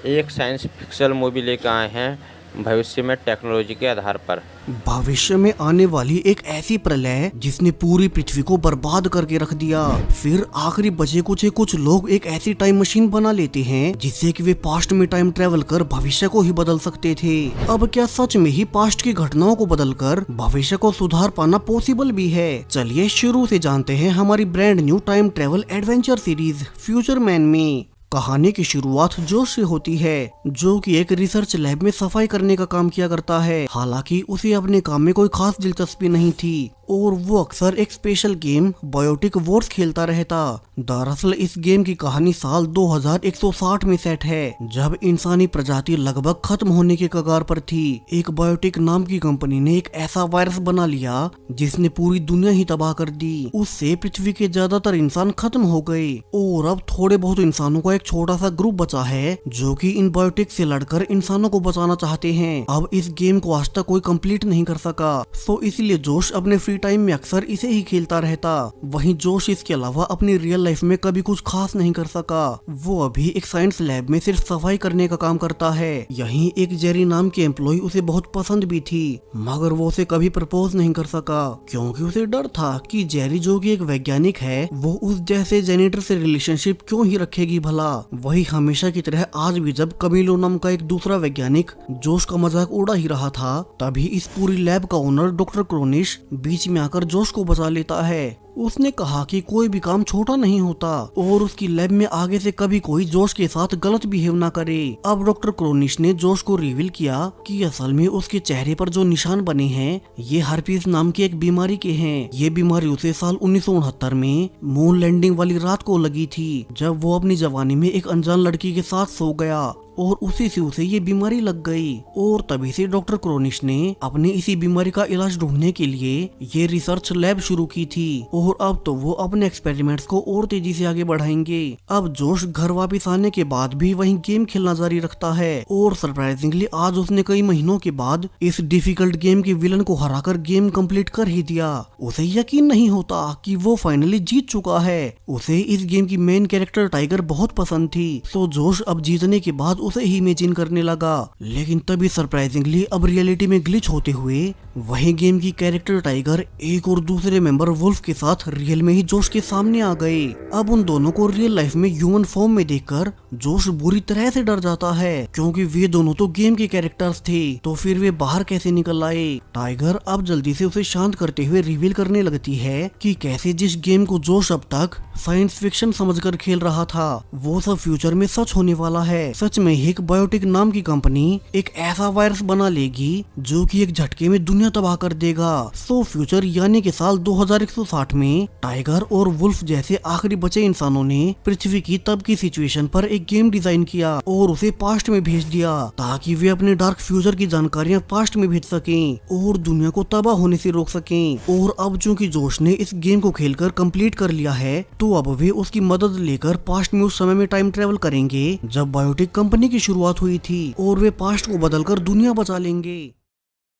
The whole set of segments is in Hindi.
एक साइंस फिक्शन मूवी लेकर आए हैं भविष्य में टेक्नोलॉजी के आधार पर। भविष्य में आने वाली एक ऐसी प्रलय जिसने पूरी पृथ्वी को बर्बाद करके रख दिया। फिर आखिरी बचे कुछ लोग एक ऐसी टाइम मशीन बना लेते हैं जिससे कि वे पास्ट में टाइम ट्रेवल कर भविष्य को ही बदल सकते थे। अब क्या सच में ही पास्ट की घटनाओं को बदलकर भविष्य को सुधार पाना पॉसिबल भी है? चलिए शुरू से जानते हैं हमारी brand new time travel adventure series future man में। कहानी की शुरुआत जोश से होती है, जो कि एक रिसर्च लैब में सफाई करने का काम किया करता है। हालांकि उसे अपने काम में कोई खास दिलचस्पी नहीं थी और वो अक्सर एक स्पेशल गेम बायोटिक वॉर्स खेलता रहता। दरअसल इस गेम की कहानी साल 2160 में सेट है, जब इंसानी प्रजाति लगभग खत्म होने के कगार पर थी। एक बायोटिक नाम की कंपनी ने एक ऐसा वायरस बना लिया जिसने पूरी दुनिया ही तबाह कर दी। उससे पृथ्वी के ज्यादातर इंसान खत्म हो गए और अब थोड़े बहुत इंसानों का एक छोटा सा ग्रुप बचा है जो कि इन बायोटिक से लड़कर इंसानों को बचाना चाहते हैं। अब इस गेम को आज तक कोई कंप्लीट नहीं कर सका, तो इसलिए जोश अपने फ्री टाइम में अक्सर इसे ही खेलता रहता। वहीं जोश इसके अलावा अपनी रियल लाइफ में कभी कुछ खास नहीं कर सका। वो अभी एक साइंस लैब में सिर्फ सफाई करने का काम करता है। यहीं एक जेरी नाम के एम्प्लॉय उसे बहुत पसंद भी थी, मगर वो उसे कभी प्रपोज नहीं कर सका क्योंकि उसे डर था कि जेरी जो कि एक वैज्ञानिक है, वो उस जैसे जेनेटर से रिलेशनशिप क्यों ही रखेगी भला। वही हमेशा की तरह आज भी जब कमीलो नाम का एक दूसरा वैज्ञानिक जोश का मजाक उड़ा ही रहा था, तभी इस पूरी लैब का ओनर डॉक्टर क्रोनिश बीच में आकर जोश को बचा लेता है। उसने कहा कि कोई भी काम छोटा नहीं होता और उसकी लैब में आगे से कभी कोई जोश के साथ गलत बिहेव ना करे। अब डॉक्टर क्रोनिश ने जोश को रिवील किया कि असल में उसके चेहरे पर जो निशान बने हैं ये हर्पीस नाम की एक बीमारी के हैं। ये बीमारी उसे साल 1969 में मून लैंडिंग वाली रात को लगी थी, जब वो अपनी जवानी में एक अनजान लड़की के साथ सो गया और उसी से उसे ये बीमारी लग गई। और तभी से डॉक्टर क्रोनिश ने अपने इसी बीमारी का इलाज ढूंढने के लिए ये रिसर्च लैब शुरू की थी और अब तो वो अपने एक्सपेरिमेंट्स को और तेजी से आगे बढ़ाएंगे। अब जोश घर वापस आने के बाद भी वही गेम खेलना जारी रखता है और सरप्राइजिंगली आज उसने कई महीनों के बाद इस डिफिकल्ट गेम के विलन को हराकर गेम कंप्लीट कर ही दिया। उसे यकीन नहीं होता कि वो फाइनली जीत चुका है। उसे इस गेम की मेन कैरेक्टर टाइगर बहुत पसंद थी, तो जोश अब जीतने के बाद उसे ही इमेजिन करने लगा। लेकिन तभी सरप्राइजिंगली अब रियलिटी में ग्लिच होते हुए वही गेम की कैरेक्टर टाइगर एक और दूसरे मेंबर वुल्फ के साथ रियल में ही जोश के सामने आ गए। अब उन दोनों को रियल लाइफ में ह्यूमन फॉर्म में देखकर जोश बुरी तरह से डर जाता है, क्योंकि वे दोनों तो गेम के कैरेक्टर्स थे, तो फिर वे बाहर कैसे निकल आए। टाइगर अब जल्दी से उसे शांत करते हुए रिवील करने लगती है कि कैसे जिस गेम को जोश अब तक साइंस फिक्शन समझकर खेल रहा था वो सब फ्यूचर में सच होने वाला है। सच में एक बायोटिक नाम की कंपनी एक ऐसा वायरस बना लेगी जो कि एक झटके में दुनिया तबाह कर देगा। सो फ्यूचर यानी कि साल 2160 में टाइगर और वुल्फ जैसे आखिरी बचे इंसानों ने पृथ्वी की तब की सिचुएशन पर एक गेम डिजाइन किया और उसे पास्ट में भेज दिया ताकि वे अपने डार्क फ्यूचर की जानकारियां पास्ट में भेज सकें और दुनिया को तबाह होने से रोक सकें। और अब चूंकि जोश ने इस गेम को खेलकर कंप्लीट कर लिया है, तो अब वे उसकी मदद लेकर पास्ट में उस समय में टाइम ट्रेवल करेंगे जब बायोटिक कंपनी की शुरुआत हुई थी और वे पास्ट को बदलकर दुनिया बचा लेंगे।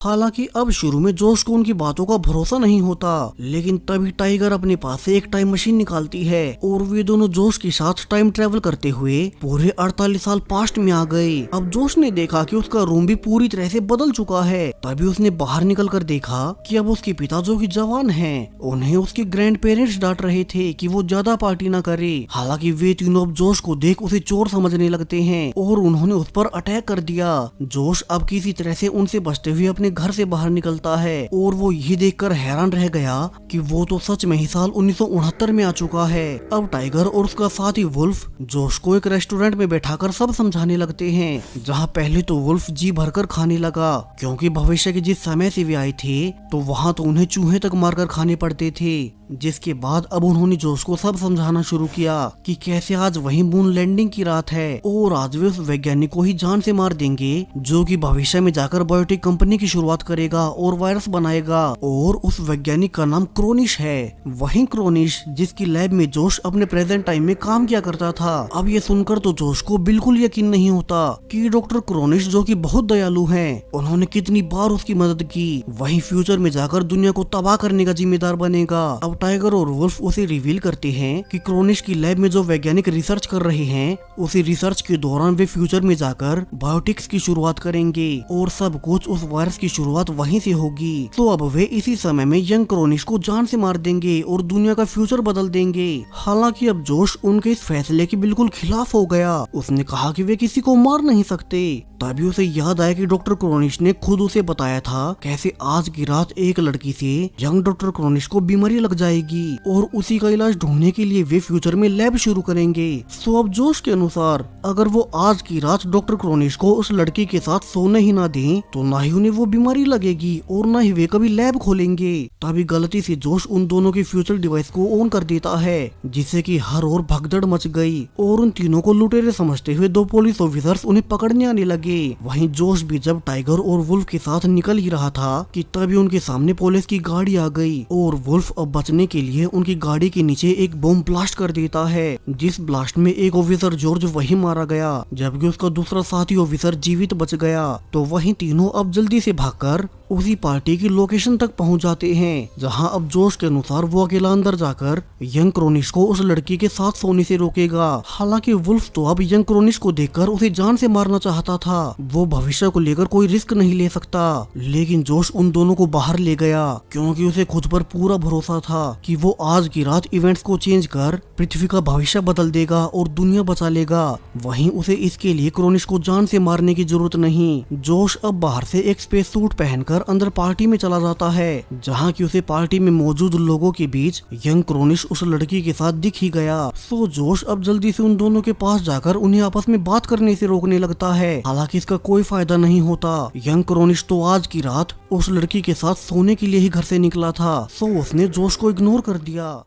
हालांकि अब शुरू में जोश को उनकी बातों का भरोसा नहीं होता, लेकिन तभी टाइगर अपने पास से एक टाइम मशीन निकालती है और वे दोनों जोश के साथ टाइम ट्रेवल करते हुए पूरे 48 साल पास्ट में आ गए। अब जोश ने देखा कि उसका रूम भी पूरी तरह से बदल चुका है। तभी उसने बाहर निकलकर देखा कि अब उसके पिता जो कि जवान हैं, उन्हें उसके ग्रैंड पेरेंट्स डांट रहे थे कि वो ज्यादा पार्टी न करे। हालांकि वे तीनों अब जोश को देख उसे चोर समझने लगते हैं और उन्होंने उस पर अटैक कर दिया। जोश अब किसी तरह से उनसे बचते हुए अपने घर से बाहर निकलता है और वो ये देखकर हैरान रह गया कि वो तो सच में ही साल 1969 में आ चुका है। अब टाइगर और उसका साथी वुल्फ जोश को एक रेस्टोरेंट में बैठाकर सब समझाने लगते हैं, जहाँ पहले तो वुल्फ जी भरकर खाने लगा, क्योंकि भविष्य के जिस समय से वे आए थे तो वहाँ तो उन्हें चूहे तक मारकर खाने पड़ते थे। जिसके बाद अब उन्होंने जोश को सब समझाना शुरू किया कि कैसे आज वही मून लैंडिंग की रात है और आज वे उस वैज्ञानिक को ही जान से मार देंगे जो कि भविष्य में जाकर बायोटिक कंपनी की शुरुआत शुरुआत करेगा और वायरस बनाएगा, और उस वैज्ञानिक का नाम क्रोनिश है। वहीं क्रोनिश जिसकी लैब में जोश अपने प्रेजेंट टाइम में काम किया करता था। अब ये सुनकर तो जोश को बिल्कुल यकीन नहीं होता कि डॉक्टर क्रोनिश, जो कि बहुत दयालु हैं, उन्होंने कितनी बार उसकी मदद की, वहीं फ्यूचर में जाकर दुनिया को तबाह करने का जिम्मेदार बनेगा। अब टाइगर और वुल्फ उसे रिवील करते हैं कि क्रोनिश की लैब में जो वैज्ञानिक रिसर्च कर रहे हैं, उसी रिसर्च के दौरान वे फ्यूचर में जाकर बायोटिक्स की शुरुआत करेंगे और सब कुछ उस वायरस की शुरुआत वहीं से होगी। तो अब वे इसी समय में यंग क्रोनिश को जान से मार देंगे और दुनिया का फ्यूचर बदल देंगे। हालांकि अब जोश उनके इस फैसले के बिल्कुल खिलाफ हो गया। उसने कहा कि वे किसी को मार नहीं सकते। तभी उसे याद आया कि डॉक्टर क्रोनिश ने खुद उसे बताया था कैसे आज की रात एक लड़की से यंग डॉक्टर क्रोनिश को बीमारी लग जाएगी और उसी का इलाज ढूंढने के लिए वे फ्यूचर में लैब शुरू करेंगे। सो अब जोश के अनुसार अगर वो आज की रात डॉक्टर क्रोनिश को उस लड़की के साथ सोने ही ना दें, तो ना ही उन्हें वो बीमारी लगेगी और ना ही वे कभी लैब खोलेंगे। तभी गलती से जोश उन दोनों के फ्यूचर डिवाइस को ऑन कर देता है, जिससे कि हर ओर भगदड़ मच गई और उन तीनों को लुटेरे समझते हुए दो पुलिस ऑफिसर्स उन्हें पकड़ने आने लगे। वहीं जोश भी जब टाइगर और वुल्फ के साथ निकल ही रहा था कि तभी उनके सामने पुलिस की गाड़ी आ गई और वुल्फ अब बचने के लिए उनकी गाड़ी के नीचे एक बॉम्ब ब्लास्ट कर देता है, जिस ब्लास्ट में एक ऑफिसर जॉर्ज वहीं मारा गया, जबकि उसका दूसरा साथी ऑफिसर जीवित बच गया। तो वहीं तीनों अब जल्दी से भागकर उसी पार्टी की लोकेशन तक पहुंच जाते हैं, जहां अब जोश के अनुसार वो अकेला अंदर जाकर यंग क्रोनिश को उस लड़की के साथ सोने से रोकेगा। हालांकि वुल्फ तो अब यंग क्रोनिश को देखकर उसे जान से मारना चाहता था। वो भविष्य को लेकर कोई रिस्क नहीं ले सकता, लेकिन जोश उन दोनों को बाहर ले गया क्योंकि उसे खुद पर पूरा भरोसा था कि वो आज की रात इवेंट्स को चेंज कर पृथ्वी का भविष्य बदल देगा और दुनिया बचा लेगा। वहीं उसे इसके लिए क्रोनिश को जान से मारने की जरूरत नहीं। जोश अब बाहर से एक स्पेस सूट पहनकर अंदर पार्टी में चला जाता है, जहाँ की उसे पार्टी में मौजूद लोगों के बीच यंग क्रोनिश उस लड़की के साथ दिख ही गया। सो जोश अब जल्दी से उन दोनों के पास जाकर उन्हें आपस में बात करने से रोकने लगता है। हालांकि इसका कोई फायदा नहीं होता। यंग क्रोनिश तो आज की रात उस लड़की के साथ सोने के लिए ही घर से निकला था, सो उसने जोश को इग्नोर कर दिया।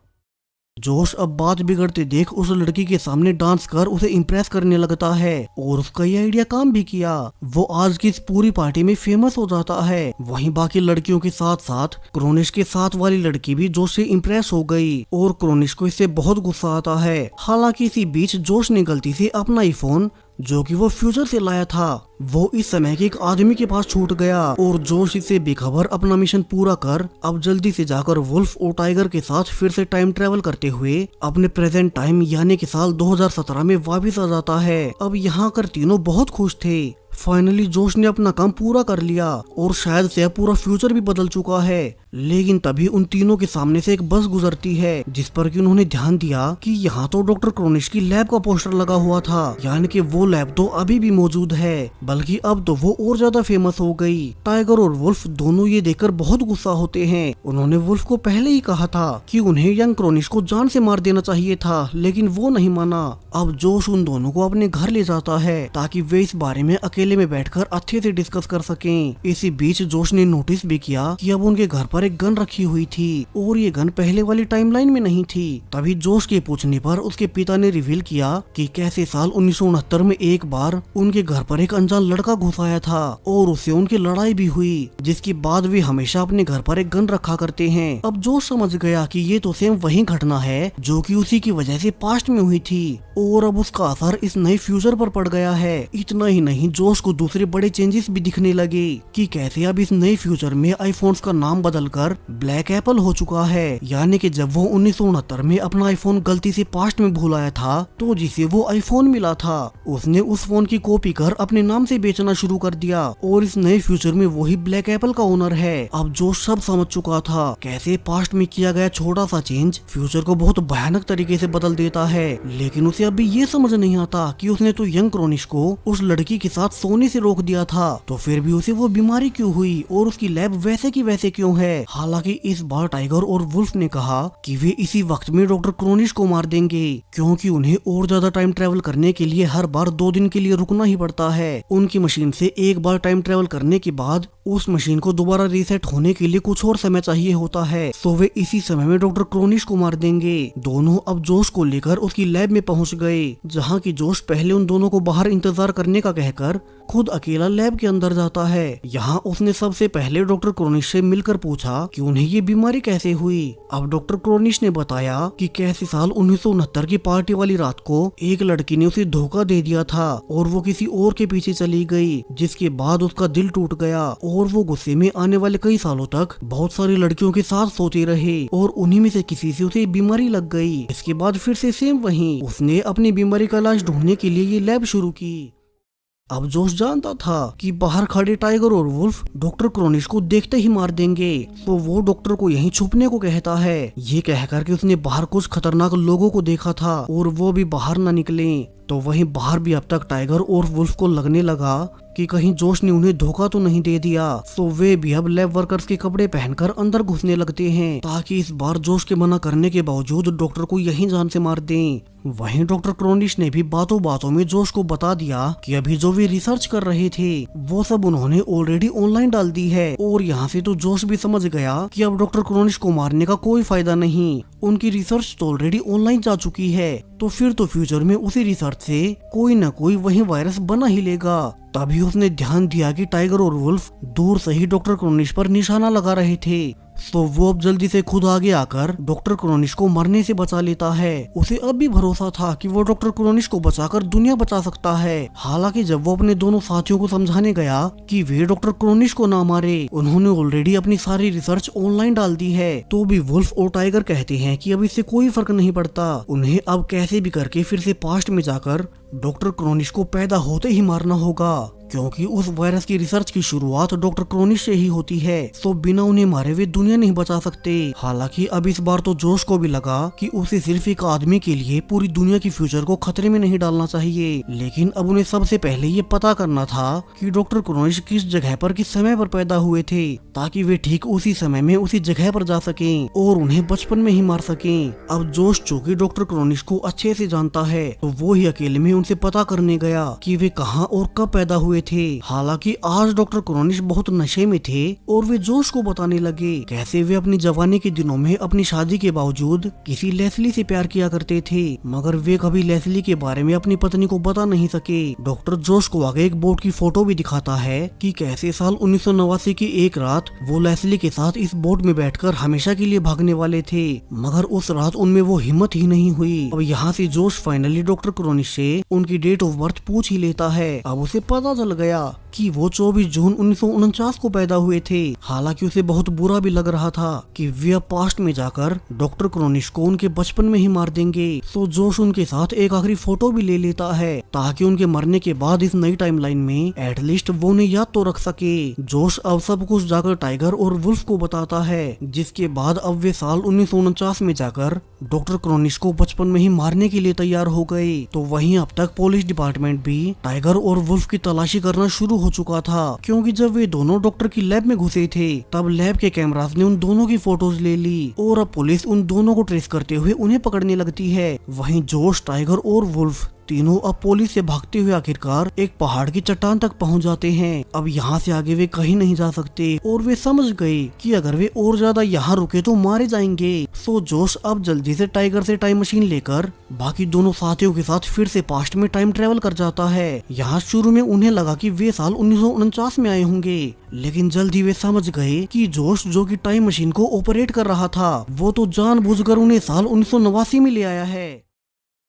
जोश अब बात बिगड़ते देख उस लड़की के सामने डांस कर उसे इम्प्रेस करने लगता है और उसका ये आइडिया काम भी किया। वो आज की इस पूरी पार्टी में फेमस हो जाता है। वहीं बाकी लड़कियों के साथ साथ क्रोनिश के साथ वाली लड़की भी जोश से इम्प्रेस हो गई और क्रोनिश को इससे बहुत गुस्सा आता है। हालांकि इसी बीच जोश ने गलती से अपना आईफोन, जो कि वो फ्यूचर से लाया था, वो इस समय के एक आदमी के पास छूट गया और जोश इससे बेखबर अपना मिशन पूरा कर अब जल्दी से जाकर वुल्फ और टाइगर के साथ फिर से टाइम ट्रेवल करते हुए अपने प्रेजेंट टाइम यानी कि साल 2017 में वापस आ जाता है। अब यहाँ कर तीनों बहुत खुश थे। फाइनली जोश ने अपना काम पूरा कर लिया और शायद से पूरा फ्यूचर भी बदल चुका है। लेकिन तभी उन तीनों के सामने से एक बस गुजरती है, जिस पर कि उन्होंने ध्यान दिया कि यहाँ तो डॉक्टर क्रोनिश की लैब का पोस्टर लगा हुआ था, यानी कि वो लैब तो अभी भी मौजूद है, बल्कि अब तो वो और ज्यादा फेमस हो गई। टाइगर और वुल्फ दोनों ये देखकर बहुत गुस्सा होते हैं। उन्होंने वुल्फ को पहले ही कहा था कि उन्हें यंग क्रोनिश को जान से मार देना चाहिए था, लेकिन वो नहीं माना। अब जोश उन दोनों को अपने घर ले जाता है ताकि वे इस बारे में अकेले में बैठकर अच्छे से डिस्कस कर सकें। इसी बीच जोश ने नोटिस भी किया कि अब उनके घर पर एक गन रखी हुई थी और ये गन पहले वाली टाइमलाइन में नहीं थी। तभी जोश के पूछने पर उसके पिता ने रिवील किया कि कैसे साल 1969 में एक बार उनके घर पर एक अनजान लड़का घुस आया था और उससे उनकी लड़ाई भी हुई, जिसके बाद वे हमेशा अपने घर पर एक गन रखा करते हैं। अब जोश समझ गया कि ये तो सेम वही घटना है जो कि उसी की वजह से पास्ट में हुई थी और अब उसका असर इस नए फ्यूचर पर पड़ गया है। इतना ही नहीं, जोश को दूसरे बड़े चेंजेस भी दिखने लगे कि कैसे अब इस नए फ्यूचर में आईफोन्स का नाम बदलकर ब्लैक एप्पल हो चुका है, यानी कि जब वो 1969 में अपना आईफोन गलती से पास्ट में भूल आया था, तो जिसे वो आईफोन मिला था उसने उस फोन की कॉपी कर अपने नाम से बेचना शुरू कर दिया और इस नए फ्यूचर में वही ब्लैक एप्पल का ओनर है। अब जोश सब समझ चुका था कैसे पास्ट में किया गया छोटा सा चेंज फ्यूचर को बहुत भयानक तरीके से बदल देता है। लेकिन उसे अभी ये समझ नहीं आता कि उसने तो यंग क्रोनिश को उस लड़की के साथ सोने से रोक दिया था, तो फिर भी उसे वो बीमारी क्यों हुई और उसकी लैब वैसे की वैसे क्यों है। हालांकि इस बार टाइगर और वुल्फ ने कहा कि वे इसी वक्त में डॉक्टर क्रोनिश को मार देंगे, क्योंकि उन्हें और ज्यादा टाइम ट्रेवल करने के लिए हर बार 2 दिन के लिए रुकना ही पड़ता है। उनकी मशीन से एक बार टाइम ट्रेवल करने के बाद उस मशीन को दोबारा रीसेट होने के लिए कुछ और समय चाहिए होता है, तो वे इसी समय में डॉक्टर क्रोनिश को मार देंगे। दोनों अब जोश को लेकर उसकी लैब में पहुंच गए, जहां की जोश पहले उन दोनों को बाहर इंतजार करने का कहकर खुद अकेला लैब के अंदर जाता है। यहाँ उसने सबसे पहले डॉक्टर क्रोनिश से मिलकर पूछा कि उन्हें ये बीमारी कैसे हुई। अब डॉक्टर क्रोनिश ने बताया कि कैसे साल 1969 की पार्टी वाली रात को एक लड़की ने उसे धोखा दे दिया था और वो किसी और के पीछे चली गई, जिसके बाद उसका दिल टूट गया और वो गुस्से में आने वाले कई सालों तक बहुत सारी लड़कियों के साथ सोते रहे और उन्हीं में से किसी से उसे बीमारी लग गई। इसके बाद फिर से सेम वही उसने अपनी बीमारी का इलाज ढूंढने के लिए ये लैब शुरू की। अब जोश जानता था कि बाहर खड़े टाइगर और वुल्फ डॉक्टर क्रोनिश को देखते ही मार देंगे, तो वो डॉक्टर को यहीं छुपने को कहता है, ये कहकर कि उसने बाहर कुछ खतरनाक लोगों को देखा था और वो भी बाहर न निकले। तो वहीं बाहर भी अब तक टाइगर और वुल्फ को लगने लगा कि कहीं जोश ने उन्हें धोखा तो नहीं दे दिया, तो वे भी अब लैब वर्कर्स के कपड़े पहनकर अंदर घुसने लगते हैं ताकि इस बार जोश के मना करने के बावजूद डॉक्टर को यहीं जान से मार दें। वहीं डॉक्टर क्रोनिश ने भी बातों बातों में जोश को बता दिया कि अभी जो वे रिसर्च कर रहे थे वो सब उन्होंने ऑलरेडी ऑनलाइन डाल दी है, और यहाँ से तो जोश भी समझ गया कि अब डॉक्टर क्रोनिश को मारने का कोई फायदा नहीं, उनकी रिसर्च तो ऑलरेडी ऑनलाइन जा चुकी है, तो फिर तो फ्यूचर में उसी रिसर्च से कोई न कोई वही वायरस बना ही लेगा। तभी उसने ध्यान दिया कि टाइगर और वुल्फ दूर से ही डॉक्टर क्रोनिश पर निशाना लगा रहे थे, तो वो अब जल्दी से खुद आगे आकर डॉक्टर क्रोनिश को मरने से बचा लेता है। उसे अब भी भरोसा था कि वो डॉक्टर क्रोनिश को बचाकर दुनिया बचा सकता है। हालांकि जब वो अपने दोनों साथियों को समझाने गया कि वे डॉक्टर क्रोनिश को ना मारे, उन्होंने ऑलरेडी अपनी सारी रिसर्च ऑनलाइन डाल दी है, तो भी वुल्फ और टाइगर कहते हैं कि अब इससे कोई फर्क नहीं पड़ता, उन्हें अब कैसे भी करके फिर से पास्ट में जाकर डॉक्टर क्रोनिश को पैदा होते ही मारना होगा, क्योंकि उस वायरस की रिसर्च की शुरुआत डॉक्टर क्रोनिश से ही होती है, तो बिना उन्हें मारे वे दुनिया नहीं बचा सकते। हालांकि अब इस बार तो जोश को भी लगा कि उसे सिर्फ एक आदमी के लिए पूरी दुनिया की फ्यूचर को खतरे में नहीं डालना चाहिए, लेकिन अब उन्हें सबसे पहले ये पता करना था कि डॉक्टर क्रोनिश किस जगह पर किस समय पर पैदा हुए थे, ताकि वे ठीक उसी समय में उसी जगह पर जा सके और उन्हें बचपन में ही मार सके। अब जोश चूंकि डॉक्टर क्रोनिश को अच्छे से जानता है, तो वो ही अकेले में उनसे पता करने गया कि वे कहाँ और कब पैदा हुए थे। हालांकि आज डॉक्टर क्रोनिश बहुत नशे में थे और वे जोश को बताने लगे कैसे वे अपनी जवानी के दिनों में अपनी शादी के बावजूद किसी लेस्ली से प्यार किया करते थे, मगर वे कभी लेस्ली के बारे में अपनी पत्नी को बता नहीं सके। डॉक्टर जोश को आगे एक बोट की फोटो भी दिखाता है कि कैसे साल 1989 की एक रात वो लेस्ली के साथ इस बोट में बैठकर हमेशा के लिए भागने वाले थे, मगर उस रात उनमें वो हिम्मत ही नहीं हुई। अब यहाँ से जोश फाइनली डॉक्टर क्रोनिश से उनकी डेट ऑफ बर्थ पूछ ही लेता है। अब उसे पता चल गया कि वो 24 जून 1949 को पैदा हुए थे। हालांकि उसे बहुत बुरा भी लग रहा था कि वे अब पास्ट में जाकर डॉक्टर क्रोनिश को उनके बचपन में ही मार देंगे, तो जोश उनके साथ एक आखिरी फोटो भी ले लेता है ताकि उनके मरने के बाद इस नई टाइमलाइन में एटलीस्ट वो उन्हें याद तो रख सके। जोश अब सब कुछ जाकर टाइगर और वुल्फ को बताता है, जिसके बाद अब वे साल 1949 में जाकर डॉक्टर क्रोनिश को बचपन में ही मारने के लिए तैयार हो गए। तो वहीं अब तक पुलिस डिपार्टमेंट भी टाइगर और वुल्फ की तलाशी करना शुरू हो चुका था, क्योंकि जब वे दोनों डॉक्टर की लैब में घुसे थे तब लैब के कैमरास ने उन दोनों की फोटोज ले ली और अब पुलिस उन दोनों को ट्रेस करते हुए उन्हें पकड़ने लगती है। वहीं जोश, टाइगर और वुल्फ तीनों अब पुलिस से भागते हुए आखिरकार एक पहाड़ की चट्टान तक पहुंच जाते हैं। अब यहाँ से आगे वे कहीं नहीं जा सकते और वे समझ गए कि अगर वे और ज्यादा यहाँ रुके तो मारे जाएंगे। सो जोश अब जल्दी से टाइगर से टाइम मशीन लेकर बाकी दोनों साथियों के साथ फिर से पास्ट में टाइम ट्रेवल कर जाता है। यहाँ शुरू में उन्हें लगा कि वे साल 1949 में आए होंगे, लेकिन जल्दी वे समझ गए कि जोश जो कि टाइम मशीन को ऑपरेट कर रहा था वो तो जानबूझकर उन्हें साल 1989 में ले आया है।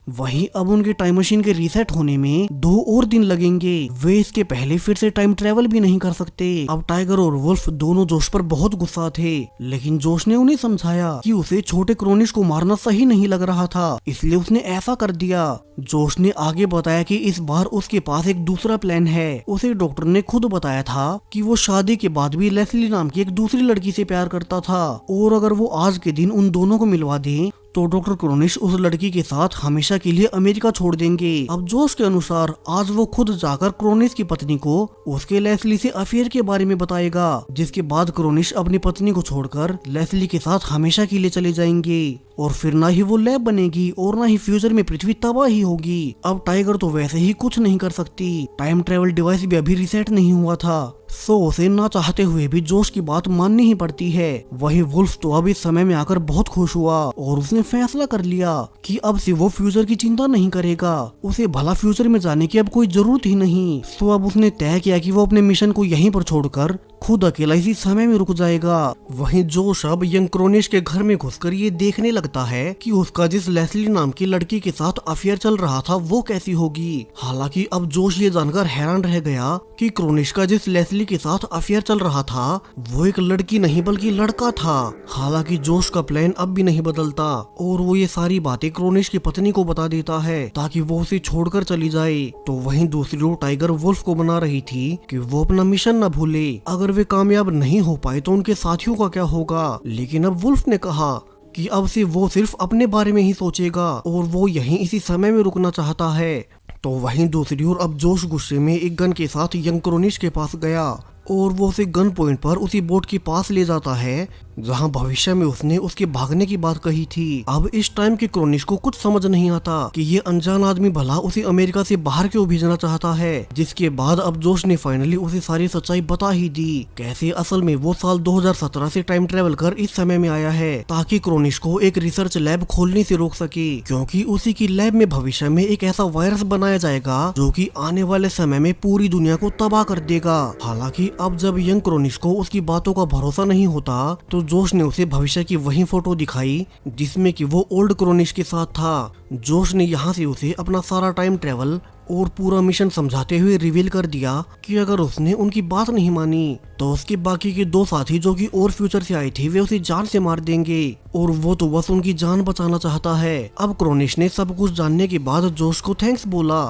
वहीं अब उनके टाइम मशीन के रीसेट होने में 2 और दिन लगेंगे, वे इसके पहले फिर से टाइम ट्रेवल भी नहीं कर सकते। अब टाइगर और वुल्फ दोनों जोश पर बहुत गुस्सा थे, लेकिन जोश ने उन्हें समझाया कि उसे छोटे क्रोनिश को मारना सही नहीं लग रहा था, इसलिए उसने ऐसा कर दिया। जोश ने आगे बताया कि इस बार उसके पास एक दूसरा प्लान है। उसे डॉक्टर ने खुद बताया था कि वो शादी के बाद भी लेस्ली नाम की एक दूसरी लड़की से प्यार करता था और अगर वो आज के दिन उन दोनों को मिलवा दे तो डॉक्टर क्रोनिश उस लड़की के साथ हमेशा के लिए अमेरिका छोड़ देंगे। अब जोश के अनुसार आज वो खुद जाकर क्रोनिश की पत्नी को उसके लेस्ली से अफेयर के बारे में बताएगा, जिसके बाद क्रोनिश अपनी पत्नी को छोड़कर लेस्ली के साथ हमेशा के लिए चले जाएंगे और फिर ना ही वो लैब बनेगी और ना ही फ्यूचर में पृथ्वी तबाह ही होगी। अब टाइगर तो वैसे ही कुछ नहीं कर सकती, टाइम ट्रेवल डिवाइस भी अभी रिसेट नहीं हुआ था, सो उसे ना चाहते हुए भी जोश की बात माननी ही पड़ती है। वही वुल्फ तो अब इस समय में आकर बहुत खुश हुआ और उसने फैसला कर लिया कि अब से वो फ्यूचर की चिंता नहीं करेगा। उसे भला फ्यूचर में जाने की अब कोई जरूरत ही नहीं। सो अब उसने तय किया कि वो अपने मिशन को यहीं पर छोड़कर खुद अकेला इसी समय में रुक जाएगा। वहीं जोश अब यंग क्रोनिश के घर में घुसकर ये देखने लगता है कि उसका जिस लेस्ली नाम की लड़की के साथ अफेयर चल रहा था वो कैसी होगी। हालांकि अब जोश ये जानकर हैरान रह गया कि क्रोनिश का जिस लेस्ली के साथ अफेयर चल रहा था वो एक लड़की नहीं बल्कि लड़का था। हालांकि जोश का प्लान अब भी नहीं बदलता और वो ये सारी बातें क्रोनिश की पत्नी को बता देता है ताकि वो उसे छोड़कर चली जाए। तो वहीं दूसरी ओर टाइगर वुल्फ को बना रही थी कि वो अपना मिशन न भूले। अगर वे कामयाब नहीं हो पाए तो उनके साथियों का क्या होगा। लेकिन अब वुल्फ ने कहा कि अब से वो सिर्फ अपने बारे में ही सोचेगा और वो यहीं इसी समय में रुकना चाहता है। तो वहीं दूसरी ओर अब जोश गुस्से में एक गन के साथ यंग क्रोनिश के पास गया और वो उसे गन पॉइंट पर उसी बोट के पास ले जाता है जहां भविष्य में उसने उसके भागने की बात कही थी। अब इस टाइम के क्रोनिश को कुछ समझ नहीं आता कि ये अनजान आदमी भला उसे अमेरिका से बाहर क्यों भेजना चाहता है। जिसके बाद अब जोश ने फाइनली उसे सारी सच्चाई बता ही दी। कैसे असल में वो साल 2017 से टाइम ट्रेवल कर इस समय में आया है ताकि क्रोनिश को एक रिसर्च लैब खोलने से रोक सके, क्योंकि उसी की लैब में भविष्य में एक ऐसा वायरस बनाया जाएगा जो कि आने वाले समय में पूरी दुनिया को तबाह कर देगा। हालांकि अब जब यंग क्रोनिश को उसकी बातों का भरोसा नहीं होता तो जोश ने उसे भविष्य की वही फोटो दिखाई जिसमें कि वो ओल्ड क्रोनिश के साथ था। जोश ने यहाँ से उसे अपना सारा टाइम ट्रेवल और पूरा मिशन समझाते हुए रिवील कर दिया कि अगर उसने उनकी बात नहीं मानी तो उसके बाकी के दो साथी जो कि और फ्यूचर से आए थे वे उसे जान से मार देंगे और वो तो बस उनकी जान बचाना चाहता है। अब क्रोनिश ने सब कुछ जानने के बाद जोश को थैंक्स बोला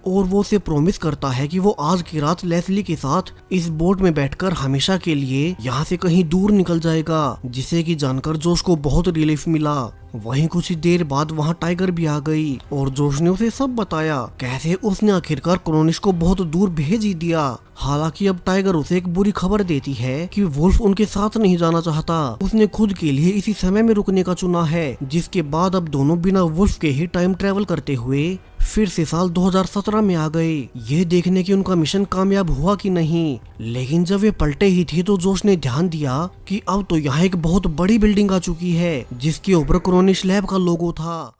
और वो उसे प्रॉमिस करता है कि वो आज की रात लेस्ली के साथ इस बोट में बैठकर हमेशा के लिए यहाँ से कहीं दूर निकल जाएगा, जिसे कि जानकर जोश को बहुत रिलीफ मिला। वहीं कुछ ही देर बाद वहाँ टाइगर भी आ गई और जोश ने उसे सब बताया कैसे उसने आखिरकार क्रोनिश को बहुत दूर भेज ही दिया। हालांकि अब टाइगर उसे एक बुरी खबर देती है कि वुल्फ उनके साथ नहीं जाना चाहता, उसने खुद के लिए इसी समय में रुकने का चुना है। जिसके बाद अब दोनों बिना वुल्फ के ही टाइम ट्रेवल करते हुए फिर से साल 2017 में आ गए, ये देखने की उनका मिशन कामयाब हुआ कि नहीं। लेकिन जब वे पलटे ही थे तो जोश ने ध्यान दिया कि अब तो यहाँ एक बहुत बड़ी बिल्डिंग आ चुकी है जिसके ऊपर क्रोनिश लैब का लोगो था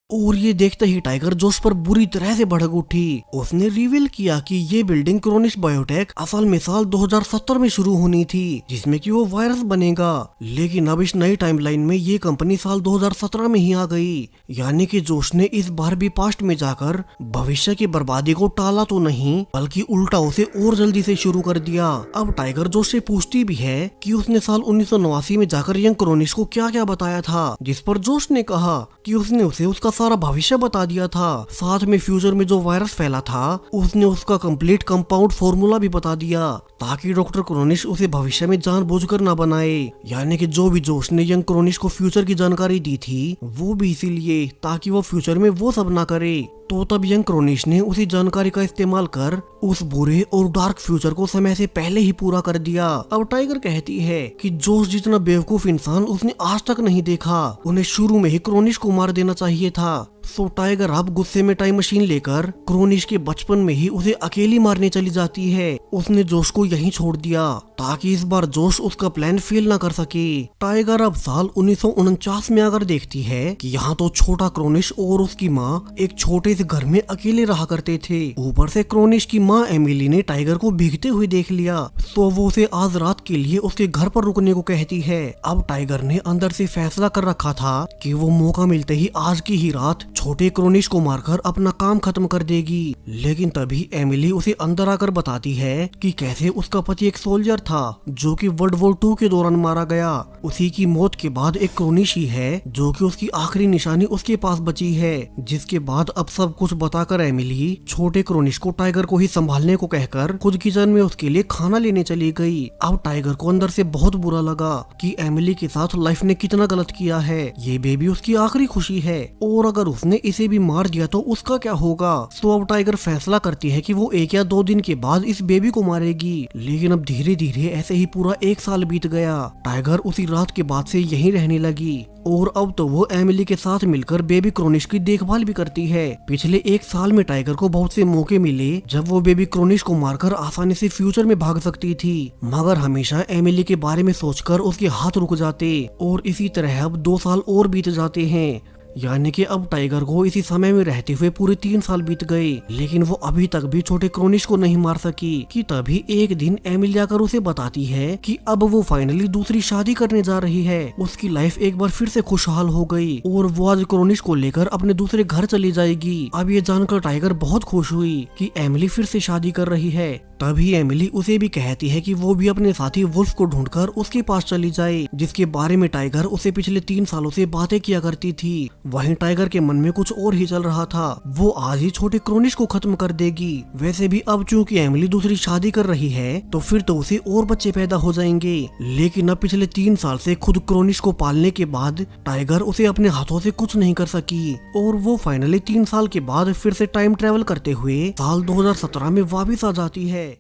और ये देखते ही टाइगर जोश पर बुरी तरह से भड़क उठी। उसने रिवील किया कि ये बिल्डिंग क्रोनिश बायोटेक असल में साल 2070 में शुरू होनी थी जिसमें कि वो वायरस बनेगा, लेकिन अब इस नई टाइमलाइन में ये कंपनी साल 2017 में ही आ गई। यानी कि जोश ने इस बार भी पास्ट में जाकर भविष्य की बर्बादी को टाला तो नहीं बल्कि उल्टा उसे और जल्दी से शुरू कर दिया। अब टाइगर जोश से पूछती भी है कि उसने साल 1989 में जाकर यंग क्रोनिश को क्या क्या बताया था, जिस पर जोश ने कहा कि उसने उसे उसका सारा भविष्य बता दिया था, साथ में फ्यूचर में जो वायरस फैला था उसने उसका कंप्लीट कंपाउंड फॉर्मूला भी बता दिया ताकि डॉक्टर क्रोनिश उसे भविष्य में जानबूझकर न बनाए। यानी कि जो भी जोश ने यंग क्रोनिश को फ्यूचर की जानकारी दी थी वो भी इसीलिए ताकि वो फ्यूचर में वो सब ना करे। तो तब यंग क्रोनिश ने उसी जानकारी का इस्तेमाल कर उस बुरे और डार्क फ्यूचर को समय से पहले ही पूरा कर दिया। अब टाइगर कहती है कि जोश जितना बेवकूफ इंसान उसने आज तक नहीं देखा, उन्हें शुरू में ही क्रोनिश को मार देना चाहिए था। सो टाइगर अब गुस्से में टाइम मशीन लेकर क्रोनिश के बचपन में ही उसे अकेली मारने चली जाती है। उसने जोश को यहीं छोड़ दिया ताकि इस बार जोश उसका प्लान फेल ना कर सके। टाइगर अब साल 1949 में आकर देखती है कि यहाँ तो छोटा क्रोनिश और उसकी माँ एक छोटे से घर में अकेले रहा करते थे। ऊपर से क्रोनिश की माँ एमिली ने टाइगर को भीगते हुए देख लिया तो वो उसे आज रात के लिए उसके घर पर रुकने को कहती है। अब टाइगर ने अंदर से फैसला कर रखा था कि वो मौका मिलते ही आज की ही रात छोटे क्रोनिश को मारकर अपना काम खत्म कर देगी। लेकिन तभी एमिली उसे अंदर आकर बताती है कि कैसे उसका पति एक सोल्जर था जो कि वर्ल्ड वॉर 2 के दौरान मारा गया। उसी की मौत के बाद एक क्रोनिश ही है जो कि उसकी आखिरी निशानी उसके पास बची है। जिसके बाद अब सब कुछ बताकर एमिली छोटे क्रोनिश को टाइगर को ही संभालने को कहकर खुद किचन में उसके लिए खाना लेने चली गई। अब टाइगर को अंदर से बहुत बुरा लगा कि एमिली के साथ लाइफ ने कितना गलत किया है, ये बेबी उसकी आखिरी खुशी है और अगर उसने इसे भी मार दिया तो उसका क्या होगा। तो अब टाइगर फैसला करती है कि वो 1 या 2 दिन के बाद इस बेबी को मारेगी। लेकिन अब धीरे धीरे धीरे ऐसे ही पूरा 1 साल बीत गया। टाइगर उसी रात के बाद से यहीं रहने लगी और अब तो वो एमिली के साथ मिलकर बेबी क्रोनिश की देखभाल भी करती है। पिछले 1 साल में टाइगर को बहुत से मौके मिले जब वो बेबी क्रोनिश को मारकर आसानी से फ्यूचर में भाग सकती थी, मगर हमेशा एमिली के बारे में सोचकर उसके हाथ रुक जाते और इसी तरह अब 2 साल और बीत जाते हैं। यानी कि अब टाइगर को इसी समय में रहते हुए पूरे 3 साल बीत गए, लेकिन वो अभी तक भी छोटे क्रोनिश को नहीं मार सकी। कि तभी एक दिन एमिली आकर उसे बताती है कि अब वो फाइनली दूसरी शादी करने जा रही है। उसकी लाइफ एक बार फिर से खुशहाल हो गई और वो आज क्रोनिश को लेकर अपने दूसरे घर चली जाएगी। अब ये जानकर टाइगर बहुत खुश हुई कि एमिली फिर से शादी कर रही है। तभी एमिली उसे भी कहती है कि वो भी अपने साथी वुल्फ को ढूंढकर उसके पास चली जाए, जिसके बारे में टाइगर उसे पिछले 3 सालों से बातें किया करती थी। वहीं टाइगर के मन में कुछ और ही चल रहा था, वो आज ही छोटे क्रोनिश को खत्म कर देगी। वैसे भी अब चूंकि एमिली दूसरी शादी कर रही है तो फिर तो उसे और बच्चे पैदा हो जाएंगे, लेकिन अब पिछले 3 साल से खुद क्रोनिश को पालने के बाद टाइगर उसे अपने हाथों से कुछ नहीं कर सकी और वो फाइनली 3 साल के बाद फिर से टाइम ट्रेवल करते हुए साल 2017 में वापस आ जाती है।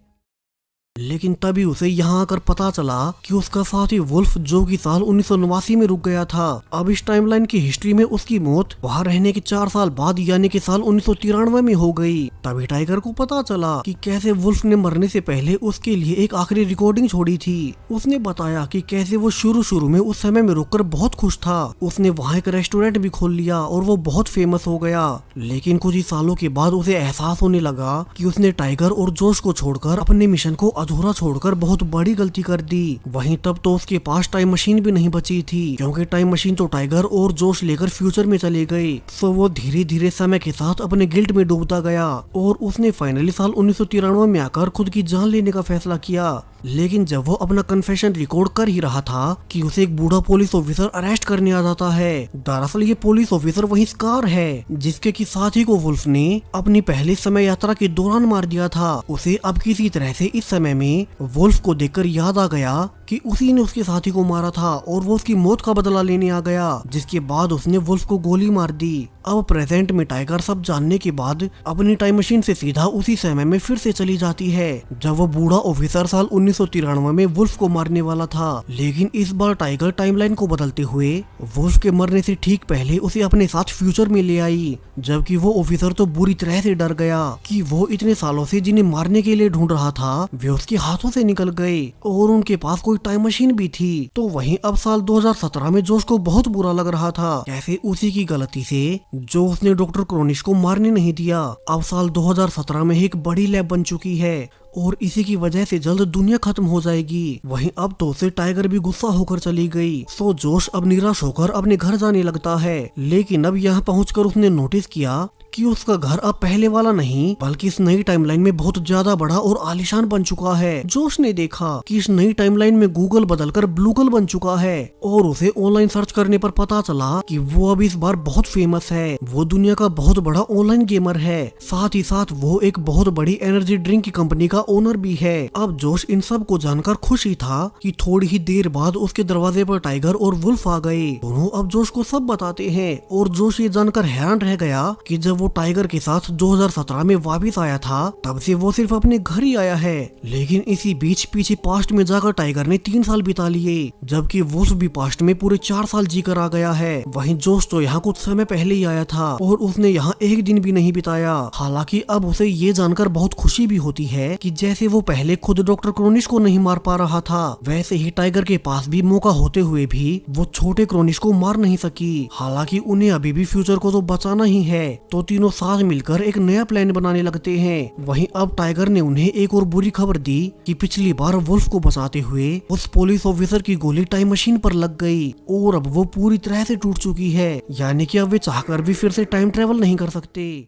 लेकिन तभी उसे यहाँ आकर पता चला कि उसका साथी वुल्फ जो कि साल 1989 में रुक गया था, अब इस टाइमलाइन की हिस्ट्री में उसकी मौत वहाँ रहने के 4 साल बाद यानी कि साल 1993 में हो गई। तभी टाइगर को पता चला कि कैसे वुल्फ ने मरने से पहले उसके लिए एक आखिरी रिकॉर्डिंग छोड़ी थी। उसने बताया कि कैसे वो शुरू में उस समय में रुककर बहुत खुश था। उसने वहाँ एक रेस्टोरेंट भी खोल लिया और वो बहुत फेमस हो गया, लेकिन कुछ ही सालों के बाद उसे एहसास होने लगा कि उसने टाइगर और जोश को छोड़कर अपने मिशन को अधूरा छोड़कर बहुत बड़ी गलती कर दी। वहीं तब तो उसके पास टाइम मशीन भी नहीं बची थी, क्योंकि टाइम मशीन तो टाइगर और जोश लेकर फ्यूचर में चले गए। सो वो धीरे धीरे समय के साथ अपने गिल्ट में डूबता गया और उसने फाइनली साल 1993 में आकर खुद की जान लेने का फैसला किया। लेकिन जब वो अपना कन्फेशन रिकॉर्ड कर ही रहा था कि उसे एक बूढ़ा पुलिस ऑफिसर अरेस्ट करने आ जाता है। दरअसल ये पुलिस ऑफिसर वही स्कार है जिसके की साथी को वुल्फ ने अपनी पहली समय यात्रा के दौरान मार दिया था। उसे अब किसी तरह से इस समय में वुल्फ को देखकर याद आ गया कि उसी ने उसके साथी को मारा था और वो उसकी मौत का बदला लेने आ गया, जिसके बाद उसने वुल्फ को गोली मार दी। अब प्रेजेंट में टाइगर सब जानने के बाद अपनी टाइम मशीन से सीधा उसी समय में फिर से चली जाती है जब वो बूढ़ा ऑफिसर साल 1993 में वुल्फ को मारने वाला था। लेकिन इस बार टाइगर टाइमलाइन को बदलते हुए वुल्फ के मरने से ठीक पहले उसे अपने साथ फ्यूचर में ले आई, जबकि वो ऑफिसर तो बुरी तरह से डर गया कि वो इतने सालों से जिन्हें मारने के लिए ढूंढ रहा था वे उसके हाथों से निकल गए और उनके पास कोई टाइम मशीन भी थी। तो वहीं अब साल 2017 में जोश को बहुत बुरा लग रहा था, कैसे उसी की गलती से जो उसने डॉक्टर क्रोनिश को मारने नहीं दिया। अब साल 2017 में एक बड़ी लैब बन चुकी है और इसी की वजह से जल्द दुनिया खत्म हो जाएगी। वहीं अब तो उसे टाइगर भी गुस्सा होकर चली गई। सो जोश अब निराश होकर अपने घर जाने लगता है, लेकिन अब यहाँ पहुंचकर उसने नोटिस किया कि उसका घर अब पहले वाला नहीं बल्कि इस नई टाइमलाइन में बहुत ज्यादा बड़ा और आलीशान बन चुका है। जोश ने देखा कि इस नई टाइमलाइन में गूगल बदलकर ब्लूगल बन चुका है और उसे ऑनलाइन सर्च करने पर पता चला कि वो अब इस बार बहुत फेमस है। वो दुनिया का बहुत बड़ा ऑनलाइन गेमर है, साथ ही साथ वो एक बहुत बड़ी एनर्जी ड्रिंक की कंपनी का ओनर भी है। अब जोश इन सब को जानकर खुश ही था कि थोड़ी ही देर बाद उसके दरवाजे पर टाइगर और वुल्फ आ गए। दोनों अब जोश को सब बताते हैं और जोश ये जानकर हैरान रह गया कि जब वो टाइगर के साथ 2017 में वापस आया था तब से वो सिर्फ अपने घर ही आया है। लेकिन इसी बीच पीछे पास्ट में जाकर टाइगर ने 3 साल बिता लिए, जबकि वुल्फ भी पास्ट में पूरे 4 साल जीकर आ गया है। वहीं जोश तो यहाँ कुछ समय पहले ही आया था और उसने यहाँ एक दिन भी नहीं बिताया। हालांकि अब उसे ये जानकर बहुत खुशी भी होती है कि जैसे वो पहले खुद डॉक्टर क्रोनिश को नहीं मार पा रहा था, वैसे ही टाइगर के पास भी मौका होते हुए भी वो छोटे क्रोनिश को मार नहीं सकी। हालांकि उन्हें अभी भी फ्यूचर को तो बचाना ही है, तो तीनों साथ मिलकर एक नया प्लान बनाने लगते हैं। वहीं अब टाइगर ने उन्हें एक और बुरी खबर दी कि पिछली बार वुल्फ को बचाते हुए उस पुलिस ऑफिसर की गोली टाइम मशीन पर लग गई और अब वो पूरी तरह से टूट चुकी है, यानी कि अब वे चाहकर भी फिर से टाइम ट्रेवल नहीं कर सकते।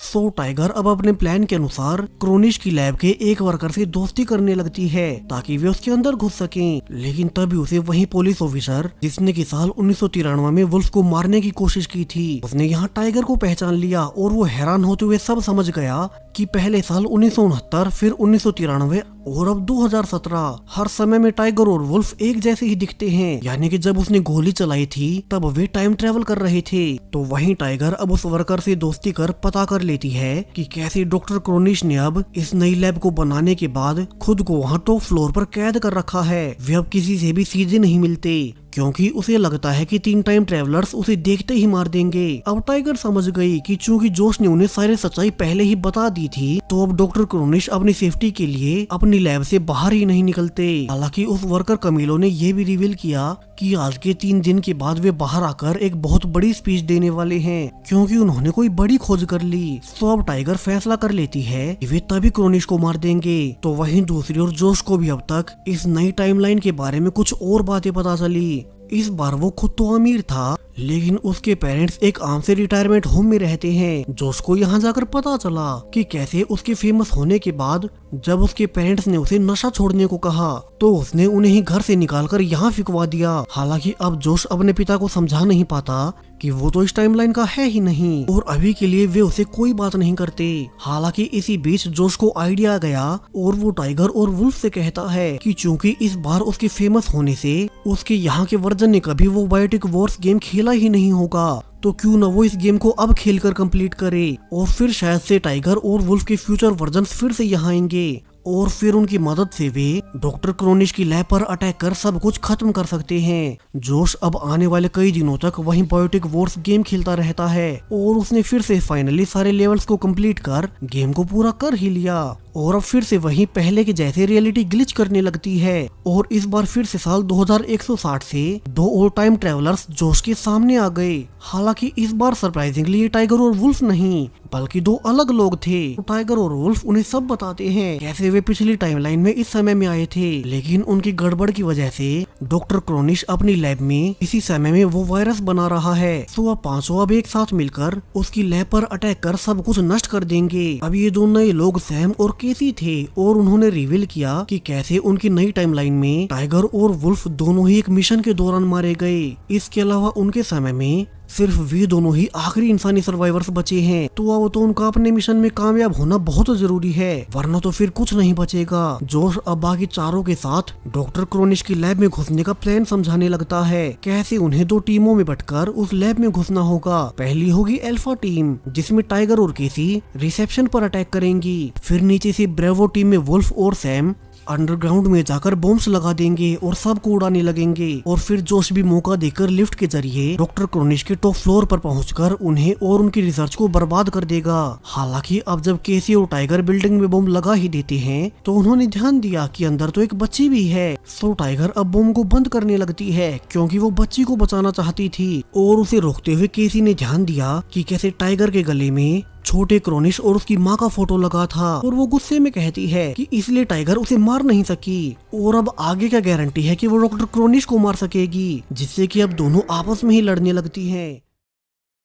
सो टाइगर अब अपने प्लान के अनुसार क्रोनिश की लैब के एक वर्कर से दोस्ती करने लगती है ताकि वे उसके अंदर घुस सकें। लेकिन तभी उसे वही पुलिस ऑफिसर जिसने की साल 1993 में वुल्फ को मारने की कोशिश की थी, उसने यहाँ टाइगर को पहचान लिया और वो हैरान होते हुए सब समझ गया कि पहले साल 1969 फिर 1993 और अब 2017 हर समय में टाइगर और वुल्फ एक जैसे ही दिखते हैं, यानी कि जब उसने गोली चलाई थी तब वे टाइम ट्रेवल कर रहे थे। तो वहीं टाइगर अब उस वर्कर से दोस्ती कर पता कर लेती है कि कैसे डॉक्टर क्रोनिश ने अब इस नई लैब को बनाने के बाद खुद को वहाँ टॉप फ्लोर पर कैद कर रखा है। वे अब किसी से भी सीधे नहीं मिलते क्योंकि उसे लगता है कि 3 टाइम ट्रेवलर्स उसे देखते ही मार देंगे। अब टाइगर समझ गई कि चूंकि जोश ने उन्हें सारी सच्चाई पहले ही बता दी थी, तो अब डॉक्टर क्रोनिश अपनी सेफ्टी के लिए अपनी लैब से बाहर ही नहीं निकलते। हालांकि उस वर्कर कमीलो ने यह भी रिवील किया कि आज के 3 दिन के बाद वे बाहर आकर एक बहुत बड़ी स्पीच देने वाले हैं, क्योंकि उन्होंने कोई बड़ी खोज कर ली। तो अब टाइगर फैसला कर लेती है कि वे तभी क्रोनिश को मार देंगे। तो वहीं दूसरी ओर जोश को भी अब तक इस नई टाइमलाइन के बारे में कुछ और बातें पता चली। इस बार वो खुद तो अमीर था, लेकिन उसके पेरेंट्स एक आम से रिटायरमेंट होम में रहते हैं। जोश को यहाँ जाकर पता चला कि कैसे उसके फेमस होने के बाद जब उसके पेरेंट्स ने उसे नशा छोड़ने को कहा तो उसने उन्हें ही घर से निकालकर यहाँ फिकवा दिया। हालांकि अब जोश अपने पिता को समझा नहीं पाता कि वो तो इस टाइमलाइन का है ही नहीं और अभी के लिए वे उसे कोई बात नहीं करते। हालांकि इसी बीच जोश को आइडिया गया और वो टाइगर और वुल्फ से कहता है कि चूंकि इस बार उसके फेमस होने से उसके यहाँ के वर्जन ने कभी वो बायोटिक वॉर्स गेम खेला ही नहीं होगा, तो क्यों न वो इस गेम को अब खेलकर कंप्लीट करे और फिर शायद से टाइगर और वुल्फ के फ्यूचर वर्जन फिर से यहाँ आएंगे और फिर उनकी मदद से वे डॉक्टर क्रोनिश की लैब पर अटैक कर सब कुछ खत्म कर सकते हैं। जोश अब आने वाले कई दिनों तक वहीं बायोटिक वॉर्स गेम खेलता रहता है और उसने फिर से फाइनली सारे लेवल्स को कंप्लीट कर गेम को पूरा कर ही लिया और अब फिर से वहीं पहले के जैसे रियलिटी ग्लिच करने लगती है और इस बार फिर से साल 2160 से 2 और टाइम ट्रेवलर्स जोश के सामने आ गए। हालांकि इस बार सरप्राइजिंगली ये टाइगर और वुल्फ नहीं बल्कि 2 अलग लोग थे। तो टाइगर और वुल्फ उन्हें सब बताते हैं कैसे वे पिछली टाइमलाइन में इस समय में आए थे, लेकिन उनकी गड़बड़ की वजह से डॉक्टर क्रोनिश अपनी लैब में इसी समय में वो वायरस बना रहा है। तो अब 5 अब एक साथ मिलकर उसकी लैब पर अटैक कर सब कुछ नष्ट कर देंगे। अब ये दोनों नए लोग सैम और केसी थे और उन्होंने रिवील किया कि कैसे उनकी नई टाइमलाइन में टाइगर और वुल्फ दोनों ही एक मिशन के दौरान मारे गए। इसके अलावा उनके समय में सिर्फ वे दोनों ही आखिरी इंसानी सर्वाइवर्स बचे हैं। तो अब तो उनका अपने मिशन में कामयाब होना बहुत जरूरी है, वरना तो फिर कुछ नहीं बचेगा। जोश अब बाकी चारों के साथ डॉक्टर क्रोनिश की लैब में घुसने का प्लान समझाने लगता है। कैसे उन्हें 2 टीमों में बंटकर उस लैब में घुसना होगा। पहली होगी अल्फा टीम जिसमें टाइगर और केसी रिसेप्शन पर अटैक करेंगी। फिर नीचे से ब्रेवो टीम में वुल्फ और सैम अंडरग्राउंड में जाकर बॉम्ब्स लगा देंगे और सबको उड़ाने लगेंगे और फिर जोश भी मौका देकर लिफ्ट के जरिए डॉक्टर क्रोनिश के टॉप फ्लोर पर पहुंचकर उन्हें और उनकी रिसर्च को बर्बाद कर देगा। हालांकि अब जब केसी और टाइगर बिल्डिंग में बम लगा ही देते हैं तो उन्होंने ध्यान दिया कि अंदर तो एक बच्ची भी है। सो टाइगर अब बम को बंद करने लगती है क्योंकि वो बच्ची को बचाना चाहती थी और उसे रोकते हुए केसी ने ध्यान दिया कि कैसे टाइगर के गले में छोटे क्रोनिश और उसकी माँ का फोटो लगा था और वो गुस्से में कहती है कि इसलिए टाइगर उसे मार नहीं सकी और अब आगे क्या गारंटी है कि वो डॉक्टर क्रोनिश को मार सकेगी, जिससे कि अब दोनों आपस में ही लड़ने लगती हैं।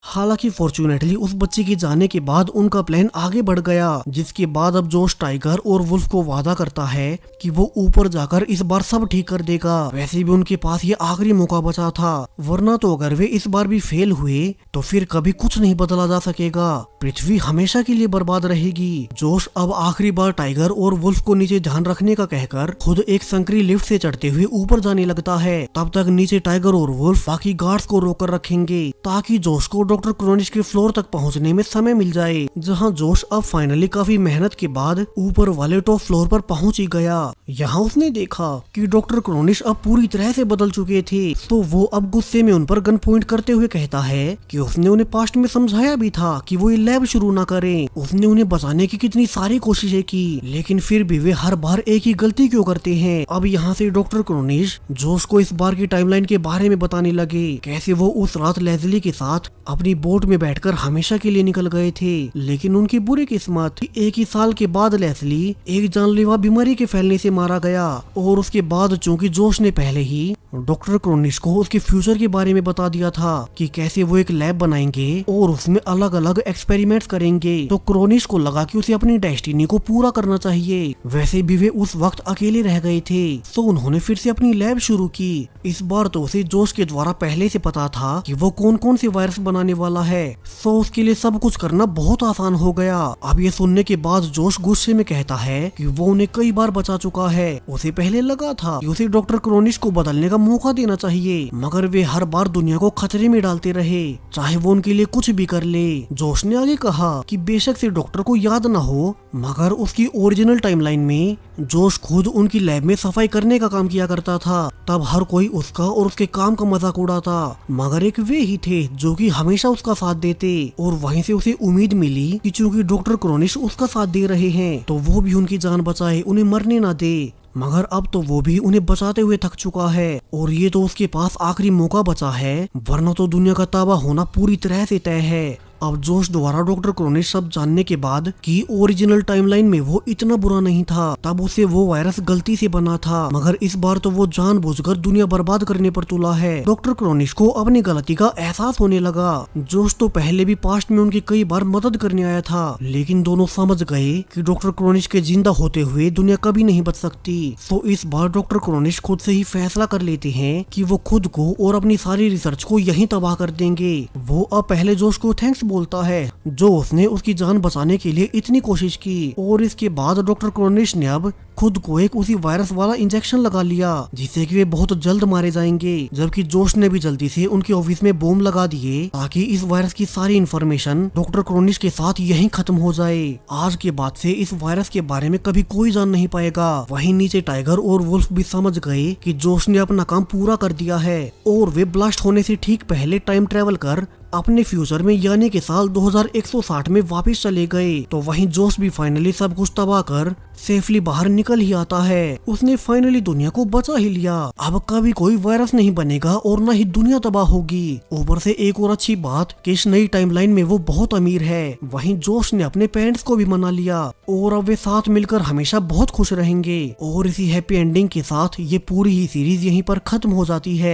हालांकि फॉर्चूनेटली उस बच्चे के जाने के बाद उनका प्लान आगे बढ़ गया, जिसके बाद अब जोश टाइगर और वुल्फ को वादा करता है कि वो ऊपर जाकर इस बार सब ठीक कर देगा। वैसे भी उनके पास ये आखिरी मौका बचा था, वरना तो अगर वे इस बार भी फेल हुए तो फिर कभी कुछ नहीं बदला जा सकेगा, पृथ्वी हमेशा के लिए बर्बाद रहेगी। जोश अब आखिरी बार टाइगर और वुल्फ को नीचे ध्यान रखने का कहकर खुद एक संकरी लिफ्ट से चढ़ते हुए ऊपर जाने लगता है। तब तक नीचे टाइगर और वुल्फ बाकी गार्ड्स को रोक कर रखेंगे ताकि जोश को डॉक्टर क्रोनिश के फ्लोर तक पहुंचने में समय मिल जाए, जहां जोश अब फाइनली काफी मेहनत के बाद ऊपर वाले टॉप फ्लोर पर पहुंच ही गया। यहाँ उसने देखा कि डॉक्टर क्रोनिश अब पूरी तरह से बदल चुके थे, तो वो अब गुस्से में उन पर गन पॉइंट करते हुए कहता है कि उसने उन्हें पास्ट में समझाया भी था कि वो ये लैब शुरू ना करें। उसने उन्हें बचाने की कितनी सारी कोशिशें की, लेकिन फिर भी वे हर बार एक ही गलती क्यों करते हैं। अब यहाँ से डॉक्टर क्रोनिश जोश को इस बार की टाइमलाइन के बारे में बताने लगे, कैसे वो उस रात लेज़ली के साथ अपनी बोट में बैठकर हमेशा के लिए निकल गए थे, लेकिन उनकी बुरी किस्मत एक ही साल के बाद लेज़ली एक जानलेवा बीमारी के फैलने से मारा गया। और उसके बाद चूंकि जोश ने पहले ही डॉक्टर क्रोनिश को उसके फ्यूचर के बारे में बता दिया था कि कैसे वो एक लैब बनाएंगे और उसमें अलग अलग एक्सपेरिमेंट्स करेंगे, तो क्रोनिश को लगा कि उसे अपनी डेस्टिनी को पूरा करना चाहिए। वैसे भी वे उस वक्त अकेले रह गए थे, तो उन्होंने फिर से अपनी लैब शुरू की। इस बार तो उसे जोश के द्वारा पहले से पता था कि वो कौन कौन से वायरस बनाने वाला है, सो उसके लिए सब कुछ करना बहुत आसान हो गया। अब ये सुनने के बाद जोश गुस्से में कहता है कि वो उन्हें कई बार बचा चुका है। उसे पहले लगा था कि उसे डॉक्टर क्रोनिश को बदलने का मौका देना चाहिए, मगर वे हर बार दुनिया को खतरे में डालते रहे, चाहे वो उनके लिए कुछ भी कर ले। जोश ने आगे कहा कि बेशक से डॉक्टर को याद न हो, मगर उसकी ओरिजिनल टाइमलाइन में जोश खुद उनकी लैब में सफाई करने का काम किया करता था। तब हर कोई उसका और उसके काम का मजाक उड़ाता, मगर एक वे ही थे जो कि हमेशा उसका साथ देते। और वहीं से उसे उम्मीद मिली कि चूंकि डॉक्टर क्रोनिश उसका साथ दे रहे हैं तो वो भी उनकी जान बचाए, उन्हें मरने ना दे। मगर अब तो वो भी उन्हें बचाते हुए थक चुका है और ये तो उसके पास आखिरी मौका बचा है, वरना तो दुनिया का तबाह होना पूरी तरह से तय है। अब जोश द्वारा डॉक्टर क्रोनिश सब जानने के बाद कि ओरिजिनल टाइमलाइन में वो इतना बुरा नहीं था, तब उसे वो वायरस गलती से बना था, मगर इस बार तो वो जानबूझकर दुनिया बर्बाद करने पर तुला है। डॉक्टर क्रोनिश को अपनी गलती का एहसास होने लगा। जोश तो पहले भी पास्ट में उनकी कई बार मदद करने आया था, लेकिन दोनों समझ गए कि डॉक्टर क्रोनिश के जिंदा होते हुए दुनिया कभी नहीं बच सकती। तो इस बार डॉक्टर क्रोनिश खुद से ही फैसला कर लेते हैं कि वो खुद को और अपनी सारी रिसर्च को यहीं तबाह कर देंगे। वो अब पहले जोश को थैंक्स बोलता है जो उसने उसकी जान बचाने के लिए इतनी कोशिश की, और इसके बाद डॉक्टर क्रोनिश ने अब खुद को एक उसी वायरस वाला इंजेक्शन लगा लिया जिससे कि वे बहुत जल्द मारे जाएंगे। जबकि जोश ने भी जल्दी से उनके ऑफिस में बॉम्ब लगा दिए ताकि इस वायरस की सारी इंफॉर्मेशन डॉक्टर क्रोनिश के साथ यहीं खत्म हो जाए। आज के बाद से इस वायरस के बारे में कभी कोई जान नहीं पाएगा। वहीं नीचे टाइगर और वुल्फ भी समझ गए कि जोश ने अपना काम पूरा कर दिया है और वे ब्लास्ट होने से ठीक पहले टाइम ट्रेवल कर अपने फ्यूचर में यानी कि साल 2160 में वापस चले गए। तो वहीं जोश भी फाइनली सब कुछ तबाह कर सेफली बाहर निकल ही आता है। उसने फाइनली दुनिया को बचा ही लिया। अब कभी कोई वायरस नहीं बनेगा और न ही दुनिया तबाह होगी। ऊपर से एक और अच्छी बात कि इस नई टाइमलाइन में वो बहुत अमीर है। वहीं जोश ने अपने पेरेंट्स को भी मना लिया और अब वे साथ मिलकर हमेशा बहुत खुश रहेंगे। और इसी हैप्पी एंडिंग के साथ ये पूरी ही सीरीज यहीं पर खत्म हो जाती है।